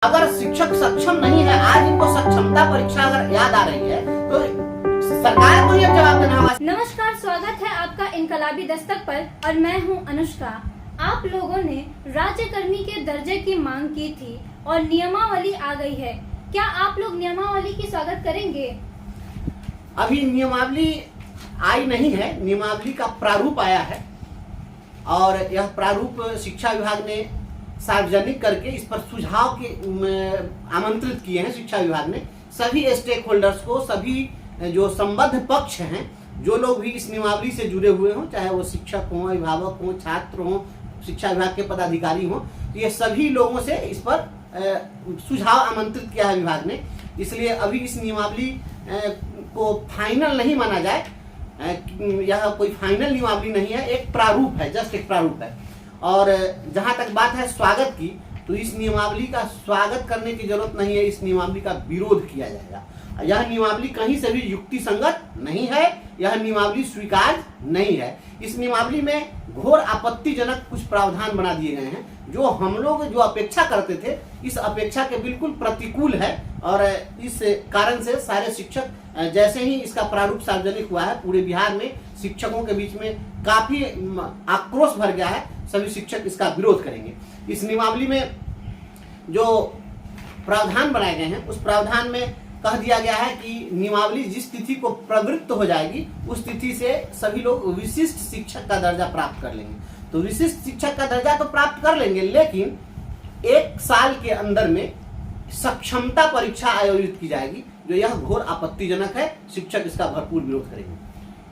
अगर शिक्षक सक्षम नहीं है, आज इनको सक्षमता परीक्षा अगर याद आ रही है तो सरकार को यह जवाब देना होगा। नमस्कार, स्वागत है आपका इनकलाबी दस्तक पर और मैं हूं अनुष्का। आप लोगों ने राज्यकर्मी के दर्जे की मांग की थी और नियमावली आ गई है। क्या आप लोग नियमावली की स्वागत करेंगे? अभी नियमावली आई नहीं है, नियमावली का प्रारूप आया है और यह प्रारूप शिक्षा विभाग ने सार्वजनिक करके इस पर सुझाव के आमंत्रित किए हैं। शिक्षा विभाग ने सभी स्टेक होल्डर्स को, सभी जो संबद्ध पक्ष हैं, जो लोग भी इस नियमावली से जुड़े हुए हों, चाहे वो शिक्षक हों, अभिभावक हों, छात्र हों, शिक्षा विभाग के पदाधिकारी हों, ये सभी लोगों से इस पर सुझाव आमंत्रित किया है विभाग ने। इसलिए अभी इस नियमावली को फाइनल नहीं माना जाए, यह कोई फाइनल नियमावली नहीं है, एक प्रारूप है, जस्ट एक प्रारूप है। और जहां तक बात है स्वागत की, तो इस नियमावली का स्वागत करने की जरूरत नहीं है, इस नियमावली का विरोध किया जाएगा। यह नियमावली कहीं से भी युक्ति संगत नहीं है, यह नियमावली स्वीकार नहीं है। इस नियमावली में घोर आपत्तिजनक कुछ प्रावधान बना दिए गए हैं जो हम लोग जो अपेक्षा करते थे, इस अपेक्षा के बिल्कुल प्रतिकूल है। और इस कारण से सारे शिक्षक, जैसे ही इसका प्रारूप सार्वजनिक हुआ है, पूरे बिहार में शिक्षकों के बीच में काफी आक्रोश भर गया है। सभी शिक्षक इसका विरोध करेंगे। इस नियमावली में जो प्रावधान बनाए गए हैं, उस प्रावधान में कह दिया गया है कि नियमावली जिस तिथि को प्रवृत्त हो जाएगी, उस तिथि से सभी लोग विशिष्ट शिक्षक का दर्जा प्राप्त कर लेंगे। तो विशिष्ट शिक्षक का दर्जा तो प्राप्त कर लेंगे, लेकिन एक साल के अंदर में सक्षमता परीक्षा आयोजित की जाएगी, जो यह घोर आपत्तिजनक है। शिक्षक इसका भरपूर विरोध करेंगे।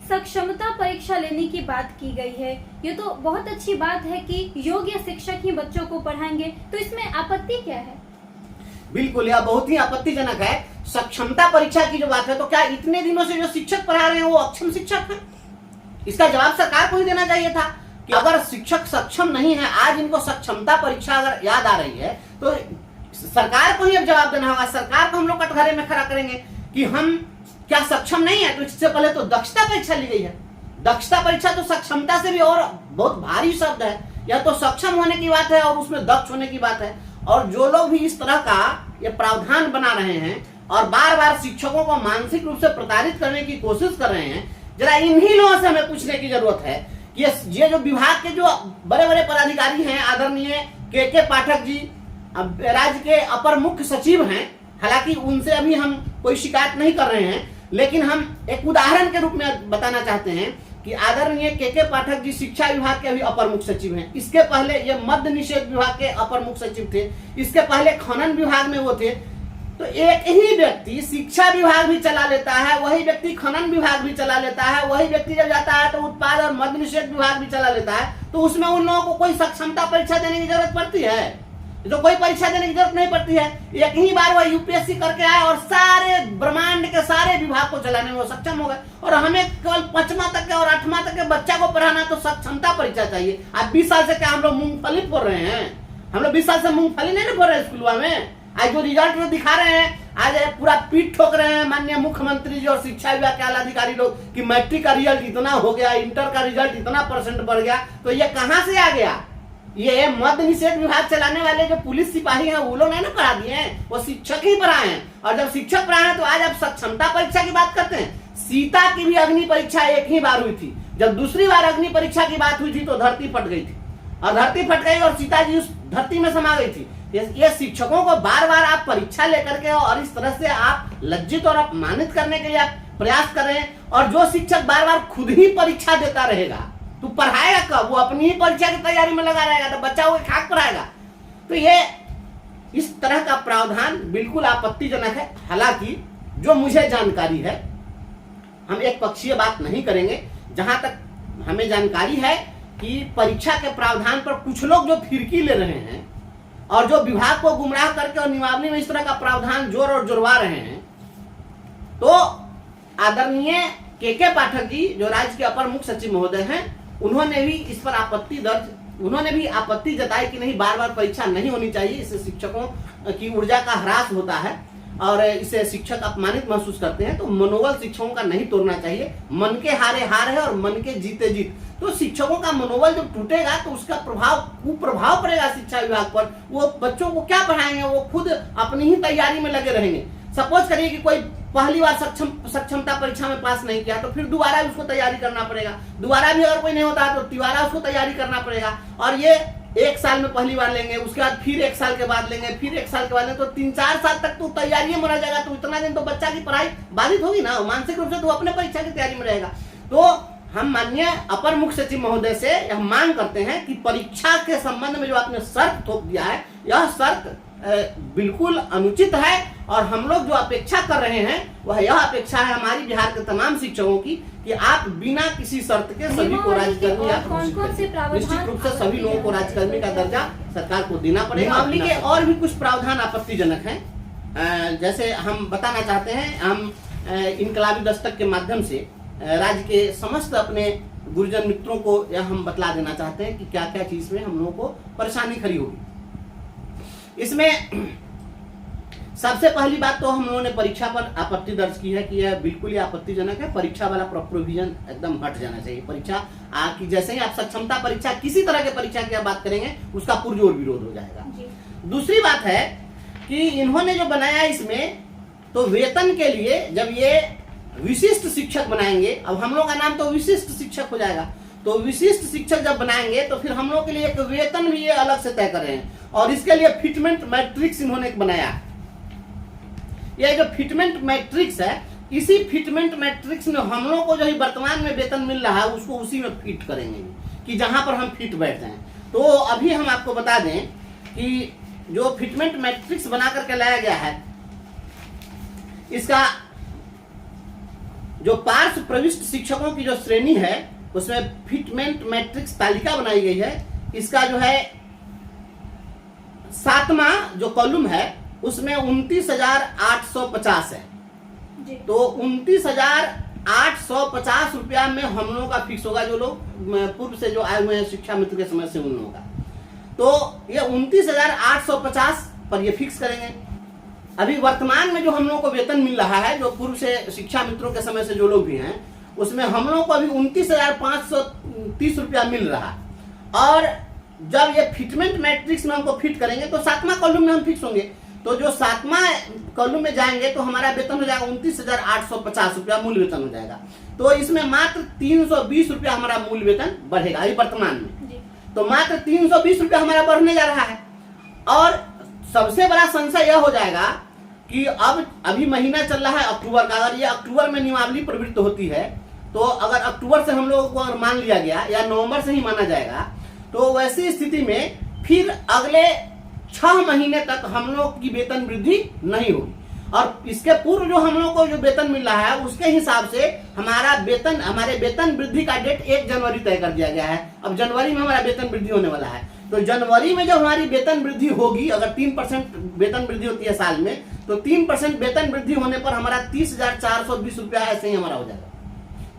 सक्षमता परीक्षा लेने की बात की गई है, ये तो बहुत अच्छी बात है कि योग्य शिक्षक ही बच्चों को पढ़ाएंगे, तो इसमें आपत्ति क्या है? बिल्कुल, यह बहुत ही आपत्तिजनक है। सक्षमता परीक्षा की जो बात है, तो क्या इतने दिनों से जो शिक्षक पढ़ा रहे हैं वो अक्षम शिक्षक हैं? इसका जवाब सरकार को ही देना चाहिए था कि अगर शिक्षक सक्षम नहीं है, आज इनको सक्षमता परीक्षा अगर याद आ रही है तो सरकार को ही अब जवाब देना होगा। सरकार को हम लोग कटघरे में खड़ा करेंगे कि हम क्या सक्षम नहीं है। तो इससे पहले तो दक्षता परीक्षा ली गई है। दक्षता परीक्षा तो सक्षमता से भी और बहुत भारी शब्द है। यह तो सक्षम होने की बात है और उसमें दक्ष होने की बात है। और जो लोग भी इस तरह का ये प्रावधान बना रहे हैं और बार बार शिक्षकों को मानसिक रूप से प्रताड़ित करने की कोशिश कर रहे हैं, जरा इन्हीं लोगों से हमें पूछने की जरूरत है कि ये जो विभाग के जो बड़े बड़े पदाधिकारी हैं, आदरणीय के पाठक जी राज्य के अपर मुख्य सचिव हैं, हालांकि उनसे अभी हम कोई शिकायत नहीं कर रहे हैं, लेकिन हम एक उदाहरण के रूप में बताना चाहते हैं कि आदरणीय के पाठक जी शिक्षा विभाग के अभी अपर मुख्य सचिव हैं। इसके पहले ये मद्य निषेध विभाग के अपर मुख्य सचिव थे, इसके पहले खनन विभाग में वो थे। तो एक ही व्यक्ति शिक्षा विभाग भी चला लेता है, वही व्यक्ति खनन विभाग भी चला लेता है, वही व्यक्ति जब जाता है तो उत्पाद और मद्य निषेध विभाग भी चला लेता है, तो उसमें उन लोगों को कोई सक्षमता परीक्षा देने की जरूरत पड़ती है? तो कोई परीक्षा देने की जरूरत नहीं पड़ती है। एक ही बार वो यूपीएससी करके आए और सारे ब्रह्मांड के सारे विभाग को चलाने में वो सक्षम हो गए। और हमें केवल 5वां तक के और 8वां तक के बच्चा को पढ़ाना है तो सक्षमता परीक्षा चाहिए। आज 20 साल से क्या हम लोग मूंगफली फोड़ रहे हैं? हम लोग 20 साल से मूंगफली नहीं फोड़ रहे स्कूल में। आज जो रिजल्ट दिखा रहे हैं, आज पूरा पीठ ठोक रहे हैं माननीय मुख्यमंत्री जी और शिक्षा विभाग के आला अधिकारी लोग कि मैट्रिक का रिजल्ट इतना हो गया, इंटर का रिजल्ट इतना % बढ़ गया। तो ये कहां से आ गया? ये मद्य निषेध विभाग चलाने वाले जो पुलिस सिपाही हैं वो लोग नहीं ना पढ़ा दिए हैं, वो शिक्षक ही पढ़ाए हैं। और जब शिक्षक पढ़ाए हैं तो आज आप सक्षमता परीक्षा की बात करते हैं। सीता की भी अग्नि परीक्षा एक ही बार हुई थी। जब दूसरी बार अग्नि परीक्षा की बात हुई थी तो धरती फट गई थी, और धरती फट गई और सीता जी उस धरती में समा गई थी। ये शिक्षकों को बार बार आप परीक्षा लेकर के और इस तरह से आप लज्जित और अपमानित करने के लिए आप प्रयास कर रहे हैं। और जो शिक्षक बार बार खुद ही परीक्षा देता रहेगा तो पढ़ाएगा कब? वो अपनी ही परीक्षा की तैयारी में लगा रहेगा तो बच्चा वो खाक पढ़ाएगा। तो ये इस तरह का प्रावधान बिल्कुल आपत्तिजनक है। हालांकि जो मुझे जानकारी है, हम एक पक्षीय बात नहीं करेंगे, जहां तक हमें जानकारी है कि परीक्षा के प्रावधान पर कुछ लोग जो फिरकी ले रहे हैं और जो विभाग को गुमराह करके और नियमावली में इस तरह का प्रावधान जोर और जोड़वा रहे हैं, तो आदरणीय के पाठक जी जो राज्य के अपर मुख्य सचिव महोदय हैं, उन्होंने भी इस पर उन्होंने भी आपत्ति जताई कि नहीं, बार बार परीक्षा नहीं होनी चाहिए, इससे शिक्षकों की ऊर्जा का ह्रास होता है। और इसे शिक्षक अपमानित महसूस करते हैं, तो मनोबल शिक्षकों का नहीं तोड़ना चाहिए। मन के हारे हार है और मन के जीते जीत। तो शिक्षकों का मनोबल जब टूटेगा तो उसका कुप्रभाव पड़ेगा शिक्षा विभाग पर। वो बच्चों को क्या पढ़ाएंगे, वो खुद अपनी ही तैयारी में लगे रहेंगे। सपोज करिए कि कोई पहली बार सक्षमता परीक्षा में पास नहीं किया, तो फिर दोबारा उसको तैयारी करना पड़ेगा। दोबारा भी अगर कोई नहीं होता तो दोबारा उसको तैयारी करना पड़ेगा। और ये 1 साल में पहली बार लेंगे, उसके बाद फिर 1 साल के बाद लेंगे, फिर 1 साल के बाद लेंगे, तो 3-4 साल तक तो तैयारी में रह जाएगा। तो इतना दिन तो बच्चा की पढ़ाई बाधित होगी ना, मानसिक रूप से तो अपने परीक्षा की तैयारी में रहेगा। तो हम माननीय अपर मुख्य सचिव महोदय से यह मांग करते हैं कि परीक्षा के संबंध में जो आपने शर्त थोप दिया है, यह शर्त बिल्कुल अनुचित है। और हम लोग जो अपेक्षा कर रहे हैं वह यह अपेक्षा है हमारी बिहार के तमाम शिक्षकों की कि आप बिना किसी शर्त के सभी को राज्यकर्मी आप निश्चित रूप से सभी लोगों को राज्यकर्मी का दर्जा सरकार को देना पड़ेगा। मामले के और भी कुछ प्रावधान आपत्तिजनक हैं। जैसे हम बताना चाहते हैं, हम इनकलाबी दस्तक के माध्यम से राज्य के समस्त अपने गुरुजन मित्रों को यह हम बतला देना चाहते हैं कि क्या क्या चीज में हम लोगों को परेशानी खड़ी होगी। इसमें सबसे पहली बात तो हम लोगों ने परीक्षा पर आपत्ति दर्ज की है कि यह बिल्कुल ही आपत्तिजनक है। परीक्षा वाला प्रोविजन एकदम हट जाना चाहिए। परीक्षा की जैसे ही आप सक्षमता परीक्षा, किसी तरह के परीक्षा की आप बात करेंगे, उसका पुरजोर विरोध हो जाएगा। दूसरी बात है कि इन्होंने जो बनाया इसमें, तो वेतन के लिए जब ये विशिष्ट शिक्षक बनाएंगे, अब हम लोग का नाम तो विशिष्ट शिक्षक हो जाएगा, तो विशिष्ट शिक्षक जब बनाएंगे तो फिर हम लोग के लिए एक वेतन भी ये अलग से तय कर रहे हैं। और इसके लिए फिटमेंट मैट्रिक्स इन्होंने बनाया। ये जो फिटमेंट मैट्रिक्स है, इसी फिटमेंट मैट्रिक्स में हम लोग को जो वर्तमान में वेतन मिल रहा है उसको उसी में फिट करेंगे कि जहां पर हम फिट बैठ जाएं। तो अभी हम आपको बता दें कि जो फिटमेंट मैट्रिक्स बना करके लाया गया है, इसका जो पार्श्व प्रविष्ट शिक्षकों की जो श्रेणी है उसमें फिटमेंट मैट्रिक्स तालिका बनाई गई है। इसका जो है 7वां जो कॉलम है उसमें 29,850 है। तो 29,850 रुपया में हम लोगों का फिक्स होगा, जो लोग पूर्व से जो आए हुए हैं शिक्षा मित्र के समय से उन लोगों का। तो ये 29,850 पर ये फिक्स करेंगे। अभी वर्तमान में जो हम लोगों को वेतन मिल रहा है, जो पूर्व से शिक्षा मित्रों के समय से जो लोग भी हैं, उसमें हम लोगों को अभी 29,530 रुपया मिल रहा है। और जब ये फिटमेंट मैट्रिक्स में हमको फिट करेंगे तो 7वां कॉलम में हम फिक्स होंगे। तो जो 7वां कॉलम में जाएंगे तो हमारा वेतन हो जाएगा 29,850 रुपया मूल वेतन हो जाएगा। तो इसमें मात्र 320 रुपया हमारा मूल वेतन बढ़ेगा अभी वर्तमान में। तो मात्र 320 रुपया हमारा बढ़ने जा रहा है। और सबसे बड़ा संशय यह हो जाएगा कि अब अभी महीना चल रहा है अक्टूबर का, अगर ये अक्टूबर में नियमावली प्रवृत्त होती है, तो अगर अक्टूबर से हम लोगों को अगर मान लिया गया या नवंबर से ही माना जाएगा, तो वैसी स्थिति में फिर अगले 6 महीने तक हम लोग की वेतन वृद्धि नहीं होगी। और इसके पूर्व जो हम लोग को जो वेतन मिल रहा है उसके हिसाब से हमारे वेतन वृद्धि का डेट 1 जनवरी तय कर दिया गया है। अब जनवरी में हमारा वेतन वृद्धि होने वाला है। तो जनवरी में जब हमारी वेतन वृद्धि होगी, अगर 3% वेतन वृद्धि होती है साल में, तो 3% वेतन वृद्धि होने पर हमारा 30,420 रुपया ऐसे ही हमारा हो जाएगा।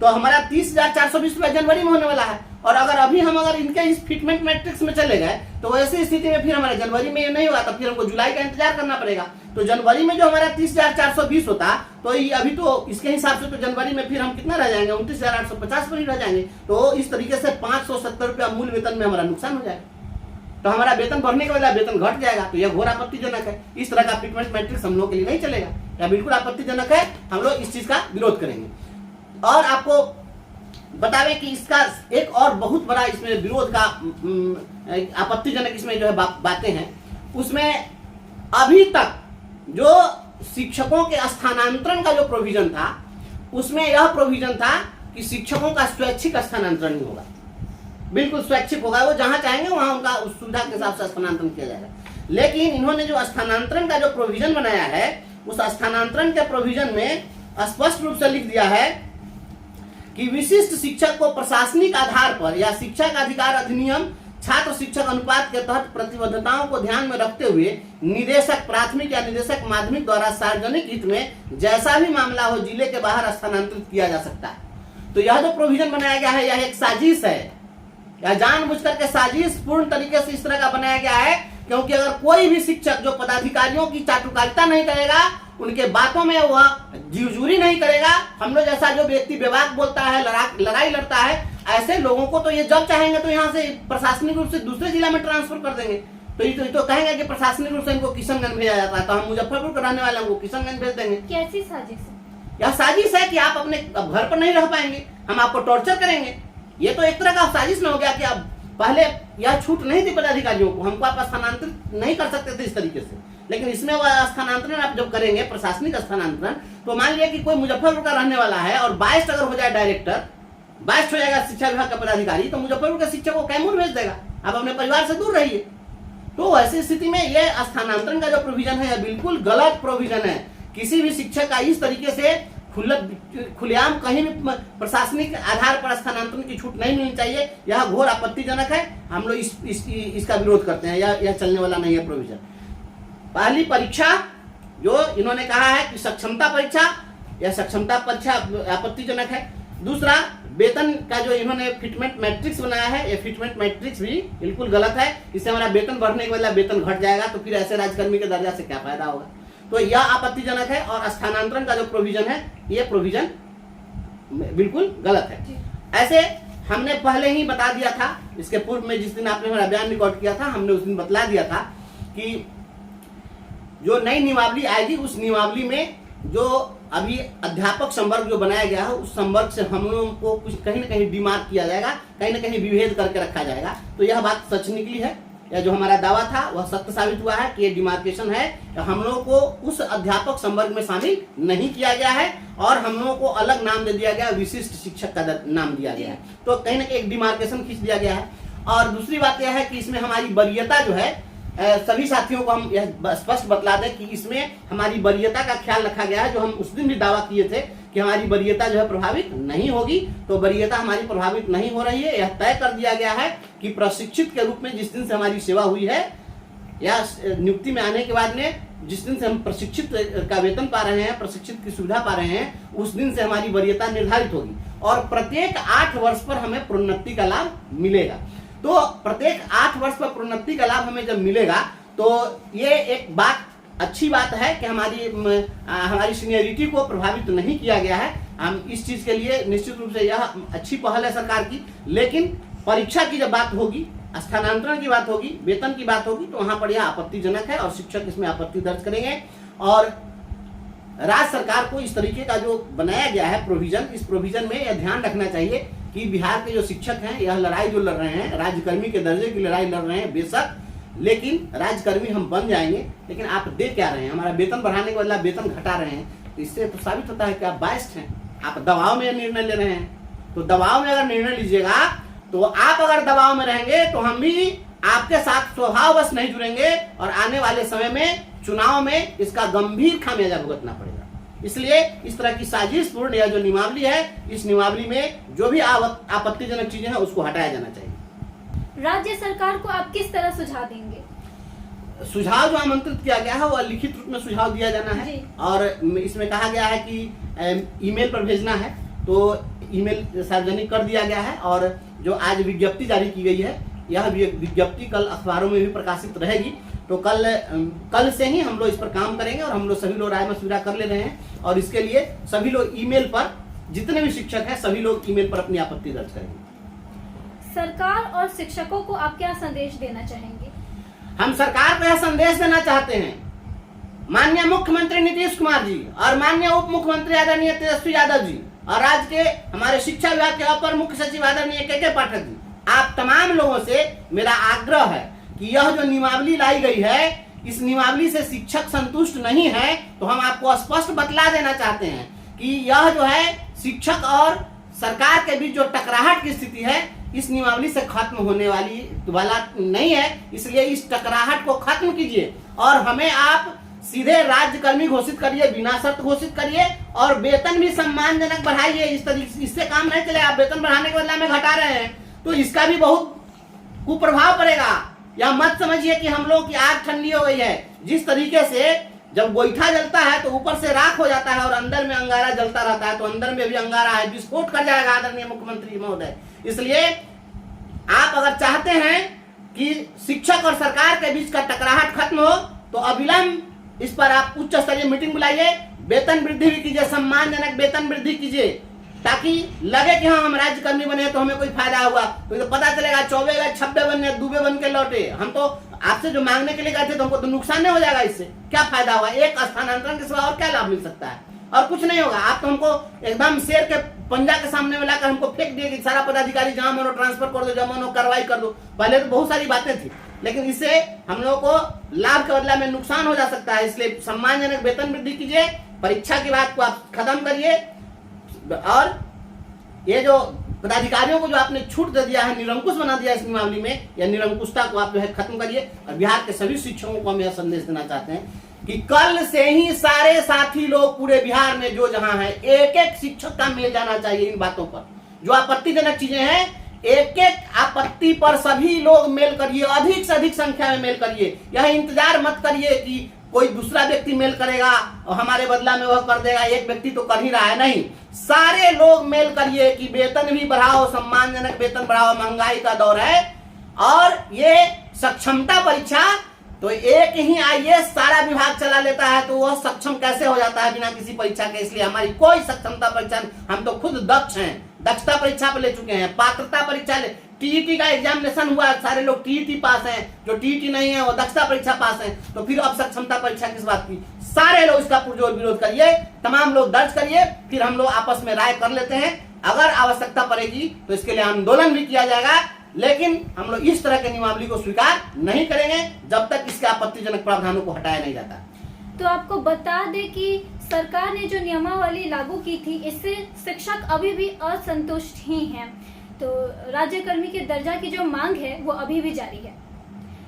तो हमारा 30,420 रुपया जनवरी में होने वाला है। और अगर इनके इस फिटमेंट मैट्रिक्स में चले गए तो ऐसी स्थिति में फिर हमारा जनवरी में ये नहीं होगा, तो फिर हमको जुलाई का इंतजार करना पड़ेगा। तो जनवरी में जो हमारा 30,420 होता, तो ये अभी तो इसके हिसाब से तो जनवरी में फिर हम कितना रह जाएंगे, 29,850 पर ही रह जाएंगे। तो इस तरीके से 570 रुपया मूल वेतन में हमारा नुकसान हो जाएगा। तो हमारा वेतन बढ़ने के बजाय वेतन घट जाएगा। तो यह घोर आपत्तिजनक है। इस तरह का फिटमेंट मैट्रिक्स हम लोग के लिए नहीं चलेगा। यह बिल्कुल आपत्तिजनक है। हम लोग इस चीज का विरोध करेंगे। और आपको बतावे कि इसका एक और बहुत बड़ा इसमें विरोध का आपत्तिजनक इसमें जो है बातें हैं, उसमें अभी तक जो शिक्षकों के स्थानांतरण का जो प्रोविजन था, उसमें यह प्रोविजन था कि शिक्षकों का स्वैच्छिक स्थानांतरण ही होगा, बिल्कुल स्वैच्छिक होगा। वो जहां चाहेंगे वहां उनका उस सुविधा के हिसाब से स्थानांतरण किया जाएगा। लेकिन इन्होंने जो स्थानांतरण का जो प्रोविजन बनाया है, उस स्थानांतरण के प्रोविजन में स्पष्ट रूप से लिख दिया है कि विशिष्ट शिक्षक को प्रशासनिक आधार पर या शिक्षा का अधिकार अधिनियम छात्र शिक्षक अनुपात के तहत प्रतिबद्धताओं को ध्यान में रखते हुए निदेशक प्राथमिक या निदेशक माध्यमिक द्वारा सार्वजनिक हित में जैसा भी मामला हो जिले के बाहर स्थानांतरित किया जा सकता है। तो यह जो प्रोविजन बनाया गया है, यह एक साजिश है, या जानबूझ करके साजिश पूर्ण तरीके से इस तरह का बनाया गया है क्योंकि अगर कोई भी शिक्षक जो पदाधिकारियों की चाटुकारिता नहीं करेगा, उनके बातों में वह जीवजूरी नहीं करेगा, हम लोग जैसा जो व्यक्ति बेबाक बोलता है, लड़ाई लड़ता है, ऐसे लोगों को तो ये जब चाहेंगे तो यहाँ से प्रशासनिक रूप से दूसरे जिला में ट्रांसफर कर देंगे। तो ये तो कहेंगे कि प्रशासनिक रूप से इनको किशनगंज भेजा जाता है, तो हम मुजफ्फरपुर के रहने वाले को किशनगंज भेज देंगे। कैसी साजिश है? यह साजिश है कि आप अपने घर पर नहीं रह पाएंगे, हम आपको टॉर्चर करेंगे। ये तो एक तरह का साजिश न हो गया कि अब पहले यह छूट नहीं थी पदाधिकारियों को, हमको आप स्थानांतरित नहीं कर सकते थे इस तरीके से, लेकिन इसमें वह स्थानांतरण आप जब करेंगे, प्रशासनिक स्थानांतरण, तो मान लिया कि कोई मुजफ्फरपुर का रहने वाला है और बाइस्ट अगर हो जाए डायरेक्टर, बाइस्ट हो जाएगा शिक्षा विभाग का पदाधिकारी, तो मुजफ्फरपुर के शिक्षक को कैमूर भेज देगा, आप अपने परिवार से दूर रहिए। तो ऐसी स्थिति में यह स्थानांतरण का जो प्रोविजन है, यह बिल्कुल गलत प्रोविजन है। किसी भी शिक्षक का इस तरीके से खुलेआम कहीं भी प्रशासनिक आधार पर स्थानांतरण की छूट नहीं मिलनी चाहिए। यह घोर आपत्तिजनक है, हम लोग इसका विरोध करते हैं। यह चलने वाला नहीं है प्रोविजन। पहली परीक्षा जो इन्होंने कहा है कि सक्षमता परीक्षा, यह सक्षमता परीक्षा आपत्तिजनक है। दूसरा, वेतन का जो इन्होंने फिटमेंट मैट्रिक्स बनाया है, यह फिटमेंट मैट्रिक्स भी बिल्कुल गलत है। इससे हमारा वेतन बढ़ने के बदला वेतन घट जाएगा, तो फिर ऐसे राज्यकर्मी के दर्जा से क्या फायदा होगा। तो यह आपत्तिजनक है। और स्थानांतरण का जो प्रोविजन है, यह प्रोविजन बिल्कुल गलत है। ऐसे हमने पहले ही बता दिया था, इसके पूर्व में जिस दिन आपने हमारा बयान रिकॉर्ड किया था, हमने उस दिन बतला दिया था कि जो नई नियमावली आएगी, उस नियमावली में जो अभी अध्यापक संवर्ग जो बनाया गया है, उस संवर्ग से हम लोगों को कुछ कहीं ना कहीं डिमार्क किया जाएगा, कहीं ना कहीं विभेद करके रखा जाएगा। तो यह बात सच निकली है, या जो हमारा दावा था वह सत्य साबित हुआ है कि ये डिमार्केशन है। हम लोगों को उस अध्यापक संवर्ग में शामिल नहीं किया गया है और हम लोगों को अलग नाम दे दिया गया, विशिष्ट शिक्षक का नाम दिया गया है। तो कहीं ना कहीं एक डिमार्केशन खींच दिया गया है। और दूसरी बात यह है कि इसमें हमारी वरीयता जो है, सभी साथियों को हम यह स्पष्ट बतला दें कि इसमें हमारी वरीयता का ख्याल रखा गया है। जो हम उस दिन भी दावा किए थे कि हमारी वरीयता जो है प्रभावित नहीं होगी, तो वरीयता हमारी प्रभावित नहीं हो रही है। यह तय कर दिया गया है कि प्रशिक्षित के रूप में जिस दिन से हमारी सेवा हुई है, या नियुक्ति में आने के बाद में जिस दिन से हम प्रशिक्षित का वेतन पा रहे हैं, प्रशिक्षित की सुविधा पा रहे हैं, उस दिन से हमारी वरीयता निर्धारित होगी और प्रत्येक 8 वर्ष पर हमें प्रोन्नति का लाभ मिलेगा। तो प्रत्येक 8 वर्ष पर प्रोन्नति का लाभ हमें जब मिलेगा, तो ये एक बात अच्छी बात है कि हमारी सीनियरिटी को प्रभावित नहीं किया गया है। हम इस चीज के लिए निश्चित रूप से यह अच्छी पहल है सरकार की। लेकिन परीक्षा की जब बात होगी, स्थानांतरण की बात होगी, वेतन की बात होगी, तो वहां पर यह आपत्तिजनक है और शिक्षक इसमें आपत्ति दर्ज करेंगे। और राज्य सरकार को इस तरीके का जो बनाया गया है प्रोविजन, इस प्रोविजन में यह ध्यान रखना चाहिए कि बिहार के जो शिक्षक हैं, यह लड़ाई जो लड़ रहे हैं, राज्यकर्मी के दर्जे की लड़ाई लड़ रहे हैं बेशक, लेकिन राज्यकर्मी हम बन जाएंगे। लेकिन आप दे क्या रहे हैं? हमारा वेतन बढ़ाने के बदला वेतन घटा रहे हैं। तो इससे तो साबित होता है कि आप बायस्ड हैं, आप दबाव में निर्णय ले रहे हैं। तो दबाव में अगर निर्णय लीजिएगा, तो आप अगर दबाव में रहेंगे तो हम भी आपके साथ स्वभाववश नहीं जुड़ेंगे और आने वाले समय में चुनाव में इसका गंभीर खामियाजा भुगतना पड़ेगा। इसलिए इस तरह की साजिशपूर्ण या जो नियमावली है, इस नियमावली में जो भी आपत्तिजनक चीजें हैं उसको हटाया जाना चाहिए। राज्य सरकार को आप किस तरह सुझाव देंगे? सुझाव जो आमंत्रित किया गया है वह लिखित रूप में सुझाव दिया जाना है और इसमें कहा गया है कि ईमेल पर भेजना है, तो ईमेल सार्वजनिक कर दिया गया है। और जो आज विज्ञप्ति जारी की गई है, यह विज्ञप्ति कल अखबारों में भी प्रकाशित रहेगी। तो कल से ही हम लोग इस पर काम करेंगे और हम लोग सभी लोग राय मशविरा कर ले रहे हैं और इसके लिए सभी लोग ईमेल पर, जितने भी शिक्षक हैं सभी लोग ईमेल पर अपनी आपत्ति दर्ज करेंगे। सरकार और शिक्षकों को आप क्या संदेश देना चाहेंगे? हम सरकार को यह संदेश देना चाहते हैं, माननीय मुख्यमंत्री नीतीश कुमार जी और माननीय उप मुख्यमंत्री आदरणीय तेजस्वी यादव जी और राज्य के हमारे शिक्षा विभाग के अपर मुख्य सचिव आदरणीय के पाठक जी, आप तमाम लोगों से मेरा आग्रह है कि यह जो नियमावली लाई गई है, इस नियमावली से शिक्षक संतुष्ट नहीं है। तो हम आपको स्पष्ट बतला देना चाहते हैं कि यह जो है शिक्षक और सरकार के बीच जो टकराहट की स्थिति है, इस नियमावली से खत्म होने वाला नहीं है। इसलिए इस टकराहट को खत्म कीजिए और हमें आप सीधे राज्यकर्मी घोषित करिए, बिना शर्त घोषित करिए और वेतन भी सम्मानजनक बढ़ाइए। इस तरीके इससे काम नहीं चलेगा। आप वेतन बढ़ाने के बदले में घटा रहे हैं तो इसका भी बहुत कुप्रभाव पड़ेगा। या मत समझिए कि हम लोग की आग ठंडी हो गई है। जिस तरीके से जब गोईठा जलता है तो ऊपर से राख हो जाता है और अंदर में अंगारा जलता रहता है, तो अंदर में भी अंगारा है, विस्फोट कर जाएगा आदरणीय मुख्यमंत्री महोदय। इसलिए आप अगर चाहते हैं कि शिक्षक और सरकार के बीच का टकराहट खत्म हो तो अविलंब इस पर आप उच्च स्तरीय मीटिंग बुलाइए, वेतन वृद्धि भी कीजिए, सम्मानजनक वेतन वृद्धि कीजिए, ताकि लगे कि हाँ हम राज्यकर्मी बने तो हमें कोई फायदा हुआ। तो पता चलेगा चौबे गए छब्बे बने दूबे बन के लौटे, हम तो आपसे जो मांगने के लिए गए थे तो हमको तो नुकसान नहीं हो जाएगा, इससे क्या फायदा हुआ? एक स्थानांतरण के सिवा और क्या लाभ मिल सकता है? और कुछ नहीं होगा। आप तो हमको एकदम शेर के पंजा के सामने में लाकर हमको फेंक दिए कि सारा पदाधिकारी जहां मनो ट्रांसफर कर दो, जहां मनो कार्रवाई कर दो। पहले तो बहुत सारी बातें थी, लेकिन इससे हम लोगों को लाभ के बदला में नुकसान हो जा सकता है। इसलिए सम्मानजनक वेतन वृद्धि कीजिए, परीक्षा की बात को आप खत्म करिए, और ये जो पदाधिकारियों को जो आपने छूट दे दिया है, निरंकुश बना दिया इस नियमावली में, या निरंकुशता को आप जो है खत्म करिए। और बिहार के सभी शिक्षकों को हम यह संदेश देना चाहते हैं कि कल से ही सारे साथी लोग पूरे बिहार में जो जहां है, एक एक शिक्षक का मिल जाना चाहिए इन बातों पर। जो आपत्तिजनक चीजें हैं, एक एक आपत्ति पर सभी लोग मेल करिए, अधिक से अधिक संख्या में मेल करिए। यह इंतजार मत करिए कि कोई दूसरा व्यक्ति मेल करेगा और हमारे बदला में वह कर देगा, एक व्यक्ति तो कर ही रहा है। नहीं, सारे लोग मेल करिए कि वेतन भी बढ़ाओ, सम्मानजनक वेतन बढ़ाओ, महंगाई का दौर है। और ये सक्षमता परीक्षा तो एक ही आईएएस सारा विभाग चला लेता है, तो वह सक्षम कैसे हो जाता है बिना किसी परीक्षा के? इसलिए हमारी कोई सक्षमता परीक्षा, हम तो खुद दक्ष हैं, दक्षता परीक्षा पे ले चुके हैं, पात्रता परीक्षा ले, टीईटी का एग्जामिनेशन हुआ, सारे लोग टीईटी पास हैं, जो टीईटी नहीं है वो दक्षता परीक्षा पास हैं। तो फिर अब सक्षमता परीक्षा किस बात की? सारे लोग इसका पुरजोर विरोध करिए, तमाम लोग दर्ज करिए, फिर हम लोग आपस में राय कर लेते हैं। अगर आवश्यकता पड़ेगी तो इसके लिए आंदोलन भी किया जाएगा, लेकिन हम लोग इस तरह के नियमावली को स्वीकार नहीं करेंगे जब तक इसके आपत्तिजनक प्रावधानों को हटाया नहीं जाता। तो आपको बता दें कि सरकार ने जो नियमावली लागू की थी, इससे शिक्षक अभी भी असंतुष्ट ही हैं। तो राज्यकर्मी के दर्जा की जो मांग है वो अभी भी जारी है।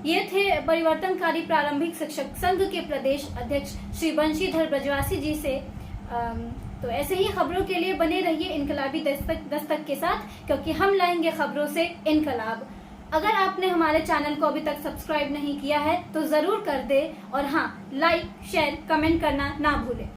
ये थे परिवर्तनकारी प्रारंभिक शिक्षक संघ के प्रदेश अध्यक्ष श्री बंशीधर ब्रजवासी जी से। तो ऐसे ही खबरों के लिए बने रहिए इनकलाबी दस्तक के साथ, क्योंकि हम लाएंगे खबरों से इनकलाब। अगर आपने हमारे चैनल को अभी तक सब्सक्राइब नहीं किया है तो जरूर कर दे, और हाँ, लाइक शेयर कमेंट करना ना भूलें।